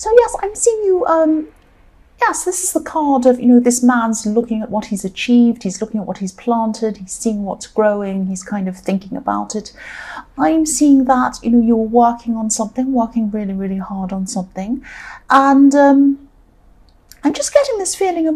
So yes, I'm seeing you, yes, this is the card of, this man's looking at what he's achieved, he's looking at what he's planted, he's seeing what's growing, he's kind of thinking about it. I'm seeing that, you're working on something, working really, really hard on something. And I'm just getting this feeling of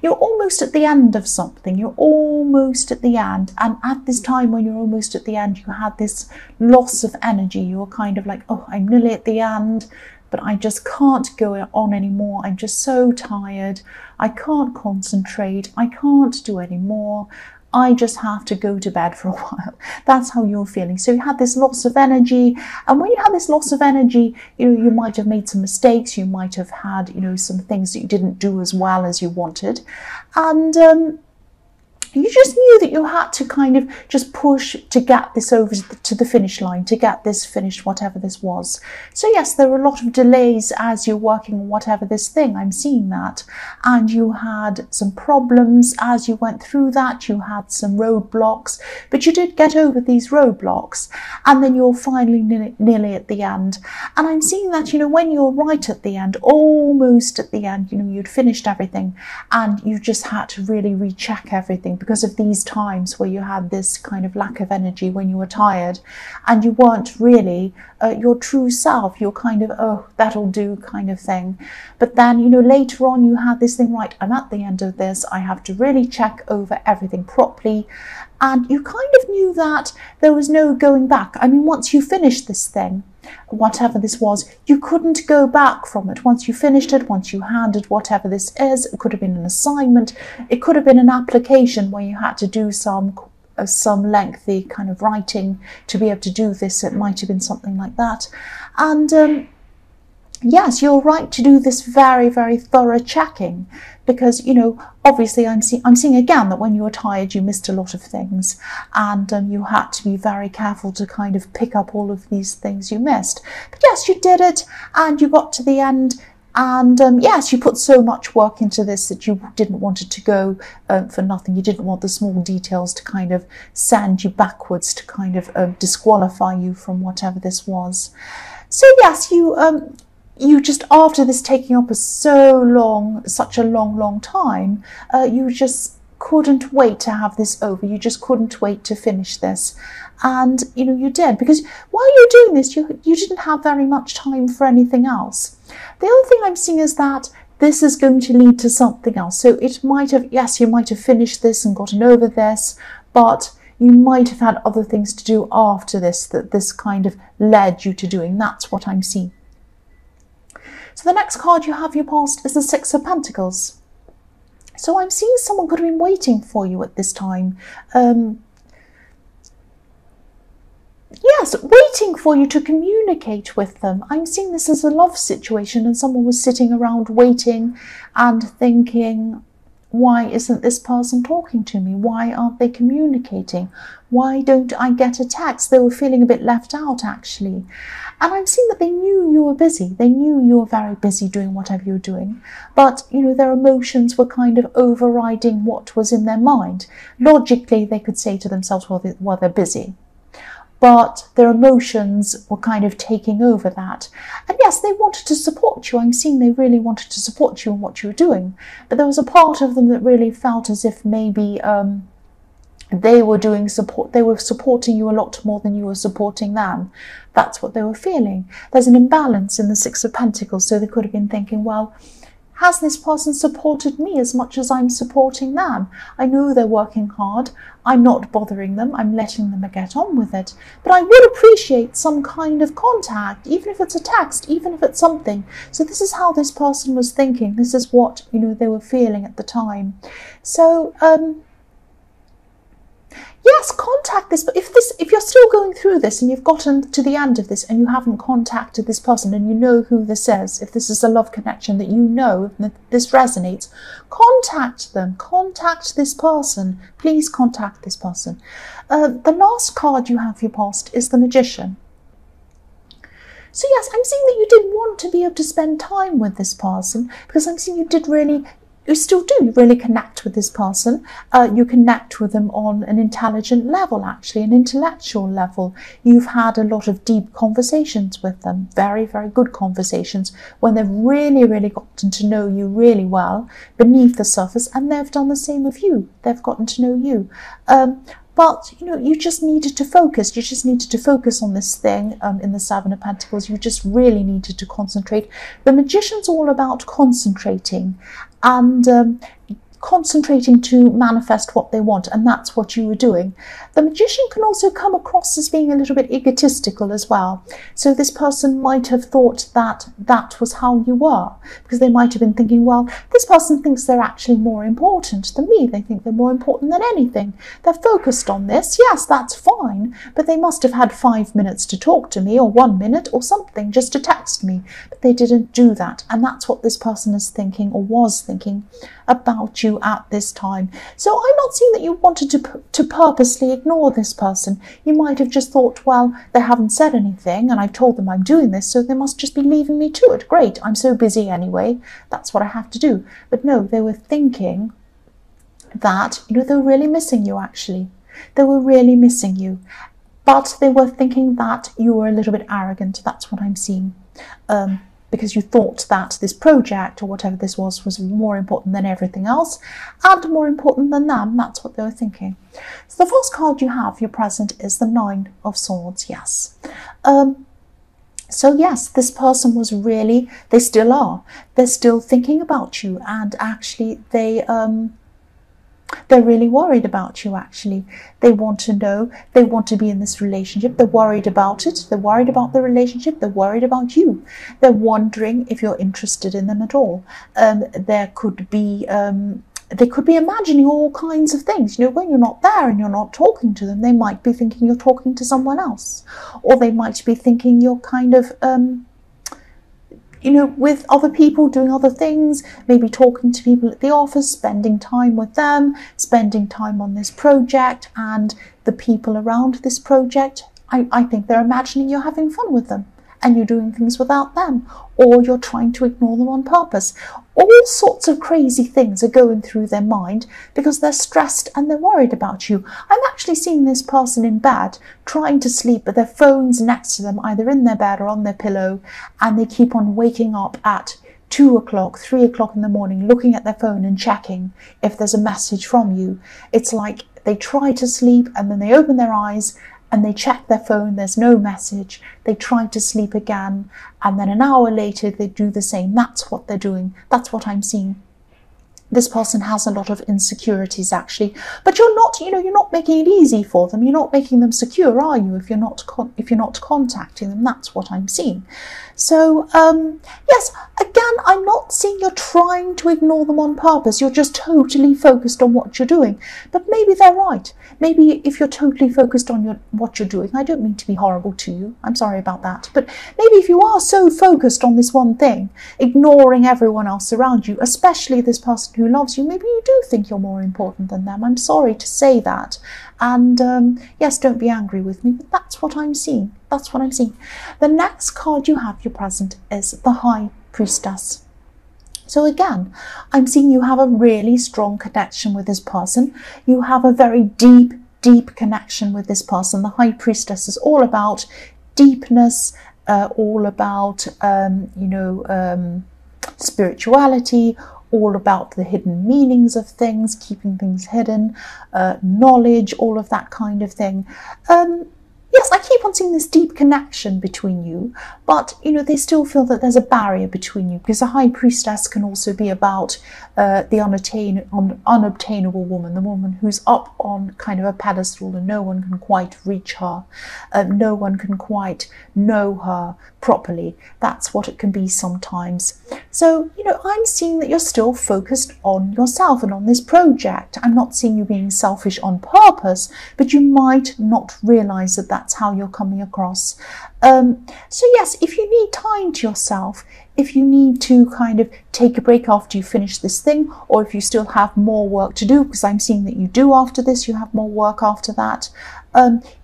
you're almost at the end of something. You're almost at the end. And at this time when you're almost at the end, you had this loss of energy. You're kind of like, oh, I'm nearly at the end, but I just can't go on anymore. I'm just so tired. I can't concentrate. I can't do any more. I just have to go to bed for a while. That's how you're feeling. So you had this loss of energy. And when you had this loss of energy, you might have made some mistakes. You might have had, some things that you didn't do as well as you wanted. And you just knew that you had to kind of just push to get this over to the finish line, to get this finished, whatever this was. So yes, there were a lot of delays as you're working on whatever this thing, I'm seeing that. And you had some problems as you went through that, you had some roadblocks, but you did get over these roadblocks. And then you're finally nearly at the end. And I'm seeing that, when you're right at the end, almost at the end, you'd finished everything and you just had to really recheck everything, because of these times where you had this kind of lack of energy, when you were tired and you weren't really your true self. You're kind of, oh, that'll do kind of thing. But then, later on you had this thing, right, I'm at the end of this. I have to really check over everything properly. And you kind of knew that there was no going back. I mean, once you finished this thing, whatever this was, you couldn't go back from it. Once you finished it, once you handed whatever this is, it could have been an assignment, it could have been an application where you had to do some lengthy kind of writing to be able to do this. It might have been something like that. And yes, you're right to do this very, very thorough checking, because, obviously I'm seeing again that when you were tired, you missed a lot of things, and you had to be very careful to kind of pick up all of these things you missed. But yes, you did it, and you got to the end. And yes, you put so much work into this that you didn't want it to go for nothing. You didn't want the small details to kind of send you backwards, to kind of disqualify you from whatever this was. So yes, you just, after this taking up such a long time, you just couldn't wait to have this over. You just couldn't wait to finish this. And, you did, because while you're doing this, you didn't have very much time for anything else. The other thing I'm seeing is that this is going to lead to something else. So it might have, yes, you might have finished this and gotten over this, but you might have had other things to do after this that this kind of led you to doing. That's what I'm seeing. So the next card you have your past is the Six of Pentacles. So I'm seeing someone could have been waiting for you at this time. Yes, waiting for you to communicate with them. I'm seeing this as a love situation, and someone was sitting around waiting and thinking, why isn't this person talking to me? Why aren't they communicating? Why don't I get a text? They were feeling a bit left out, actually. And I'm seeing that they knew you were busy. They knew you were very busy doing whatever you were doing. But, their emotions were kind of overriding what was in their mind. Logically, they could say to themselves, well, they're busy. But their emotions were kind of taking over that. And yes, they wanted to support you. I'm seeing they really wanted to support you in what you were doing. But there was a part of them that really felt as if maybe they were supporting you a lot more than you were supporting them. That's what they were feeling. There's an imbalance in the Six of Pentacles. So they could have been thinking, well, has this person supported me as much as I'm supporting them? I know they're working hard. I'm not bothering them. I'm letting them get on with it. But I would appreciate some kind of contact, even if it's a text, even if it's something. So this is how this person was thinking. This is what, they were feeling at the time. So, yes, contact this. But if you're still going through this and you've gotten to the end of this and you haven't contacted this person and you know who this is, if this is a love connection that you know, if this resonates, contact them. Contact this person. Please contact this person. The last card you have for your past is the Magician. So yes, I'm seeing that you did want to be able to spend time with this person, because I'm seeing you did really you still do. You really connect with this person. You connect with them on an intelligent level, actually, an intellectual level. You've had a lot of deep conversations with them, very, very good conversations, when they've really, really gotten to know you really well beneath the surface, and they've done the same with you. They've gotten to know you. But, you know, you just needed to focus. You just needed to focus on this thing in the Seven of Pentacles. You just really needed to concentrate. The Magician's all about concentrating and concentrating to manifest what they want, and that's what you were doing. The Magician can also come across as being a little bit egotistical as well. So this person might have thought that that was how you were, because they might have been thinking, well, this person thinks they're actually more important than me. They think they're more important than anything. They're focused on this. Yes, that's fine, but they must have had 5 minutes to talk to me, or 1 minute or something, just to text me. But they didn't do that, and that's what this person is thinking, or was thinking, about you at this time. So I'm not seeing that you wanted to purposely ignore this person. You might have just thought, well, they haven't said anything and I've told them I'm doing this, so they must just be leaving me to it. Great, I'm so busy anyway, that's what I have to do. But no, they were thinking that, you know, they were really missing you, actually. They were really missing you. But they were thinking that you were a little bit arrogant. That's what I'm seeing. Because you thought that this project, or whatever this was more important than everything else, and more important than them. That's what they were thinking. So the first card you have, your present, is the Nine of Swords, yes. So yes, this person was really, they still are, they're still thinking about you, and actually they're really worried about you, actually. They want to know, they want to be in this relationship. They're worried about it. They're worried about the relationship. They're worried about you. They're wondering if you're interested in them at all. They could be imagining all kinds of things. You know, when you're not there and you're not talking to them, they might be thinking you're talking to someone else. Or they might be thinking you're kind of you know, with other people, doing other things, maybe talking to people at the office, spending time with them, spending time on this project and the people around this project. I think they're imagining you're having fun with them and you're doing things without them, or you're trying to ignore them on purpose. All sorts of crazy things are going through their mind because they're stressed and they're worried about you. I'm actually seeing this person in bed trying to sleep, but their phone's next to them, either in their bed or on their pillow, and they keep on waking up at 2 o'clock, 3 o'clock in the morning, looking at their phone and checking if there's a message from you. It's like they try to sleep and then they open their eyes and they check their phone, there's no message. They try to sleep again, and then an hour later they do the same. That's what they're doing. That's what I'm seeing. This person has a lot of insecurities, actually, but you're not, you know, you're not making it easy for them. You're not making them secure, are you? If you're not contacting them, that's what I'm seeing. So yes, again, I'm not seeing you're trying to ignore them on purpose. You're just totally focused on what you're doing. But maybe they're right. Maybe if you're totally focused on what you're doing, I don't mean to be horrible to you. I'm sorry about that. But maybe if you are so focused on this one thing, ignoring everyone else around you, especially this person who loves you, maybe you do think you're more important than them. I'm sorry to say that. And yes, don't be angry with me, but that's what I'm seeing. That's what I'm seeing. The next card you have, your present, is the High Priestess. So again, I'm seeing you have a really strong connection with this person. You have a very deep, deep connection with this person. The High Priestess is all about deepness, all about, spirituality, all about the hidden meanings of things, keeping things hidden, knowledge, all of that kind of thing. Yes, I keep on seeing this deep connection between you, but, you know, they still feel that there's a barrier between you, because a High Priestess can also be about the unobtainable woman, the woman who's up on kind of a pedestal and no one can quite reach her, no one can quite know her properly. That's what it can be sometimes. So, you know, I'm seeing that you're still focused on yourself and on this project. I'm not seeing you being selfish on purpose, but you might not realize that that's how you're coming across. So yes, if you need time to yourself, if you need to kind of take a break after you finish this thing, or if you still have more work to do, because I'm seeing that you do after this, you have more work after that.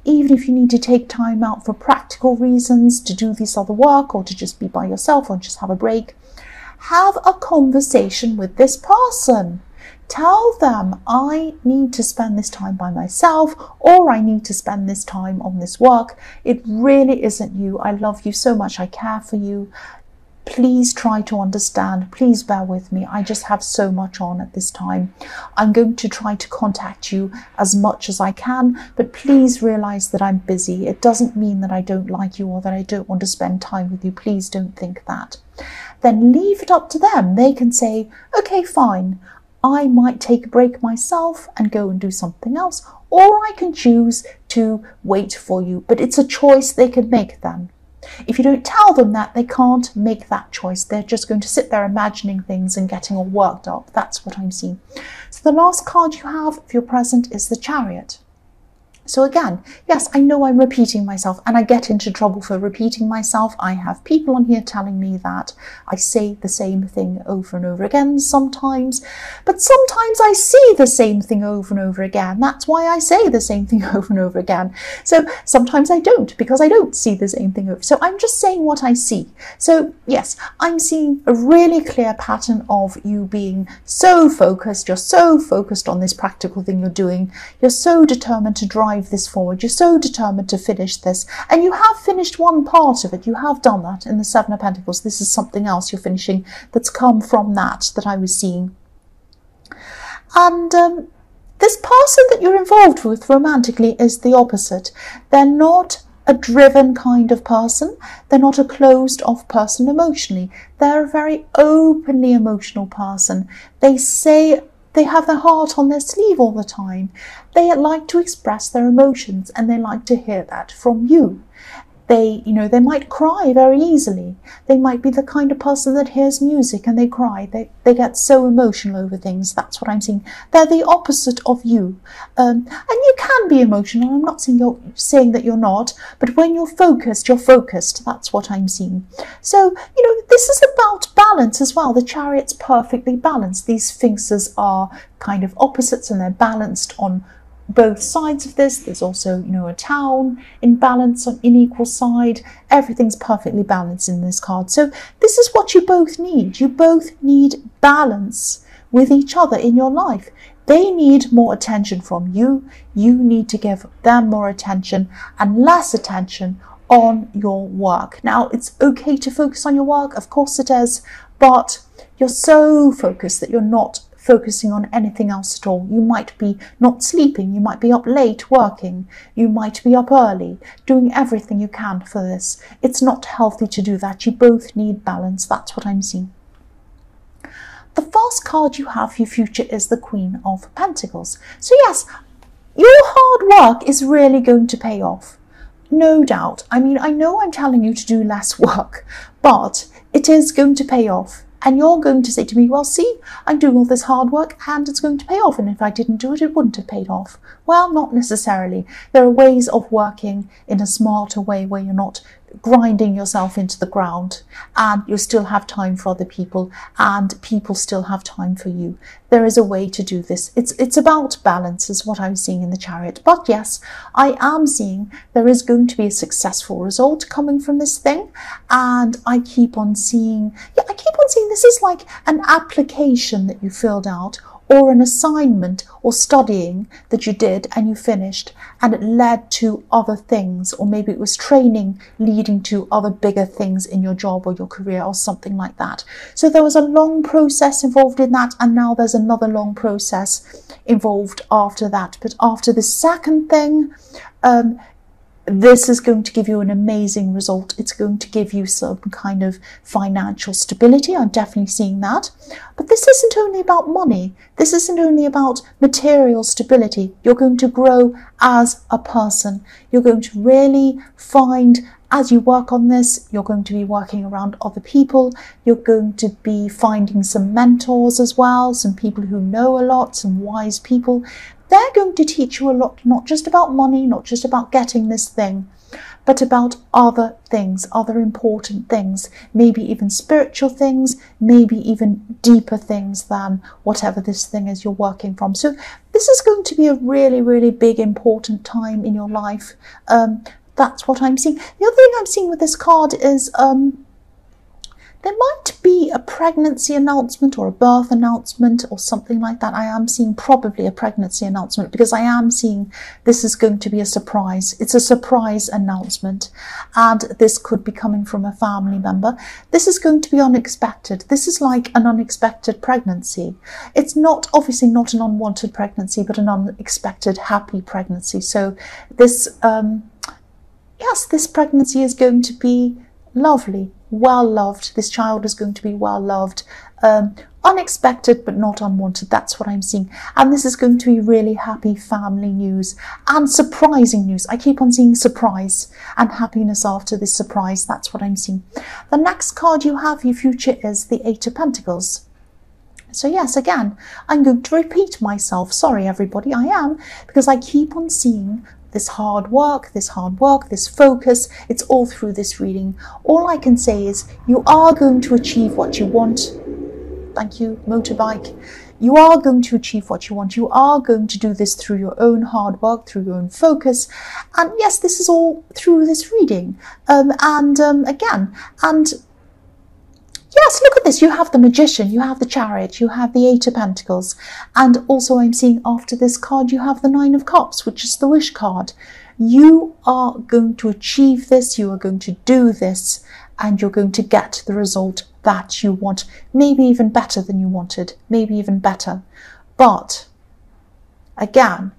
Even if you need to take time out for practical reasons to do this other work, or to just be by yourself, or just have a break, Have a conversation with this person. Tell them, I need to spend this time by myself, or I need to spend this time on this work. It really isn't you. I love you so much. I care for you. Please try to understand. Please bear with me. I just have so much on at this time. I'm going to try to contact you as much as I can, but please realize that I'm busy. It doesn't mean that I don't like you or that I don't want to spend time with you. Please don't think that. Then leave it up to them. They can say, okay, fine. I might take a break myself and go and do something else, or I can choose to wait for you. But it's a choice they can make then. If you don't tell them that, they can't make that choice. They're just going to sit there imagining things and getting all worked up. That's what I'm seeing. So the last card you have, if you're present, is the Chariot. So again, yes, I know I'm repeating myself, and I get into trouble for repeating myself. I have people on here telling me that I say the same thing over and over again sometimes, but sometimes I see the same thing over and over again. That's why I say the same thing over and over again. So sometimes I don't, because I don't see the same thing over. So I'm just saying what I see. So yes, I'm seeing a really clear pattern of you being so focused. You're so focused on this practical thing you're doing. You're so determined to drive this forward. You're so determined to finish this, and you have finished one part of it. You have done that in the Seven of Pentacles. This is something else you're finishing that's come from that I was seeing. And this person that you're involved with romantically is the opposite. They're not a driven kind of person. They're not a closed off person emotionally. They're a very openly emotional person. They say they have their heart on their sleeve all the time. They like to express their emotions, and they like to hear that from you. They might cry very easily. They might be the kind of person that hears music and they cry. They get so emotional over things. That's what I'm seeing. They're the opposite of you. And you can be emotional. I'm not saying that you're not, but when you're focused, you're focused. That's what I'm seeing. So, this is about balance as well. The Chariot's perfectly balanced. These Sphinxes are kind of opposites, and they're balanced on both sides of this. There's also, a town in balance on equal side. Everything's perfectly balanced in this card. So this is what you both need. You both need balance with each other in your life. They need more attention from you. You need to give them more attention and less attention on your work. Now, it's okay to focus on your work. Of course it is, but you're so focused that you're not focusing on anything else at all. You might be not sleeping, you might be up late working, you might be up early, doing everything you can for this. It's not healthy to do that. You both need balance. That's what I'm seeing. The first card you have for your future is the Queen of Pentacles. So yes, your hard work is really going to pay off. No doubt. I mean, I know I'm telling you to do less work, but it is going to pay off. And you're going to say to me, well, see, I'm doing all this hard work and it's going to pay off. And if I didn't do it, it wouldn't have paid off. Well, not necessarily. There are ways of working in a smarter way where you're not grinding yourself into the ground, and you still have time for other people, and people still have time for you. There is a way to do this. It's about balance is what I'm seeing in the Chariot. But yes, I am seeing there is going to be a successful result coming from this thing. And I keep on seeing, this is like an application that you filled out, or an assignment or studying that you did and you finished, and it led to other things, or maybe it was training leading to other bigger things in your job or your career or something like that. So there was a long process involved in that, and now there's another long process involved after that. But after the second thing, this is going to give you an amazing result. It's going to give you some kind of financial stability. I'm definitely seeing that. But this isn't only about money. This isn't only about material stability. You're going to grow as a person. You're going to really find, as you work on this, you're going to be working around other people. You're going to be finding some mentors as well, some people who know a lot, some wise people. They're going to teach you a lot, not just about money, not just about getting this thing, but about other things, other important things, maybe even spiritual things, maybe even deeper things than whatever this thing is you're working from. So this is going to be a really, really big, important time in your life. That's what I'm seeing. The other thing I'm seeing with this card is There might be a pregnancy announcement or a birth announcement or something like that. I am seeing probably a pregnancy announcement because I am seeing this is going to be a surprise. It's a surprise announcement, and this could be coming from a family member. This is going to be unexpected. This is like an unexpected pregnancy. It's not, obviously not an unwanted pregnancy, but an unexpected happy pregnancy. So this, yes, this pregnancy is going to be lovely, well loved. This child is going to be well loved, unexpected but not unwanted. That's what I'm seeing. And this is going to be really happy family news and surprising news. I keep on seeing surprise and happiness after this surprise. That's what I'm seeing. The next card you have, your future, is the Eight of Pentacles. So yes, again, I'm going to repeat myself. Sorry, everybody, I am, because I keep on seeing this hard work, this focus. It's all through this reading. All I can say is you are going to achieve what you want. Thank you, motorbike. You are going to achieve what you want. You are going to do this through your own hard work, through your own focus. And yes, this is all through this reading. Yes, look at this. You have the Magician, you have the Chariot, you have the Eight of Pentacles. And also I'm seeing after this card, you have the Nine of Cups, which is the wish card. You are going to achieve this. You are going to do this, and you're going to get the result that you want. Maybe even better than you wanted, maybe even better. But again,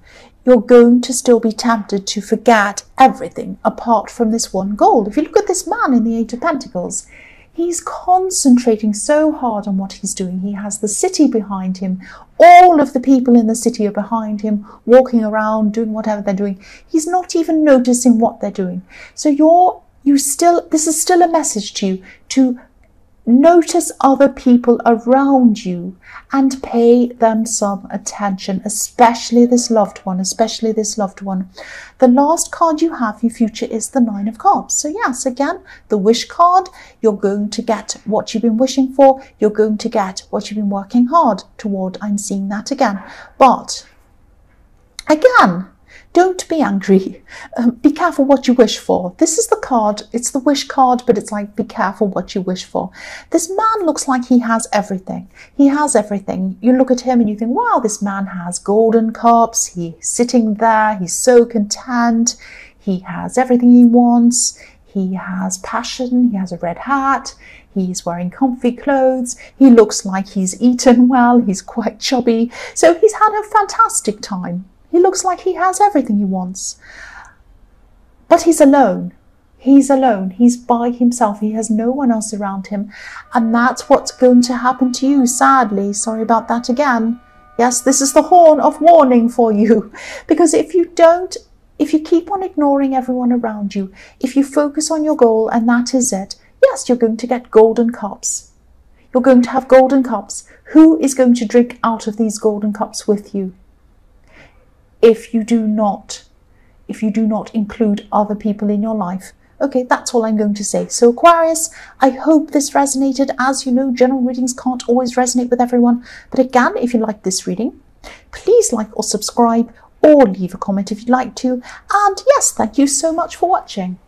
you're going to still be tempted to forget everything apart from this one goal. If you look at this man in the Eight of Pentacles, he's concentrating so hard on what he's doing. He has the city behind him. All of the people in the city are behind him, walking around, doing whatever they're doing. He's not even noticing what they're doing. So this is still a message to you to notice other people around you and pay them some attention, especially this loved one, The last card you have, your future, is the Nine of Cups. So yes, again, the wish card, you're going to get what you've been wishing for. You're going to get what you've been working hard toward. I'm seeing that again. But again, don't be angry. Be careful what you wish for. This is the card. It's the wish card, but it's like, be careful what you wish for. This man looks like he has everything. He has everything. You look at him and you think, wow, this man has golden cups. He's sitting there. He's so content. He has everything he wants. He has passion. He has a red hat. He's wearing comfy clothes. He looks like he's eaten well. He's quite chubby. So he's had a fantastic time. He looks like he has everything he wants. But he's alone. He's alone. He's by himself. He has no one else around him. And that's what's going to happen to you, sadly. Sorry about that again. Yes, this is the horn of warning for you. Because if you keep on ignoring everyone around you, if you focus on your goal and that is it, yes, you're going to get golden cups. You're going to have golden cups. Who is going to drink out of these golden cups with you? If you do not include other people in your life. Okay, that's all I'm going to say. So Aquarius, I hope this resonated. As you know, general readings can't always resonate with everyone. But again, if you like this reading, please like or subscribe or leave a comment if you'd like to. And yes, thank you so much for watching.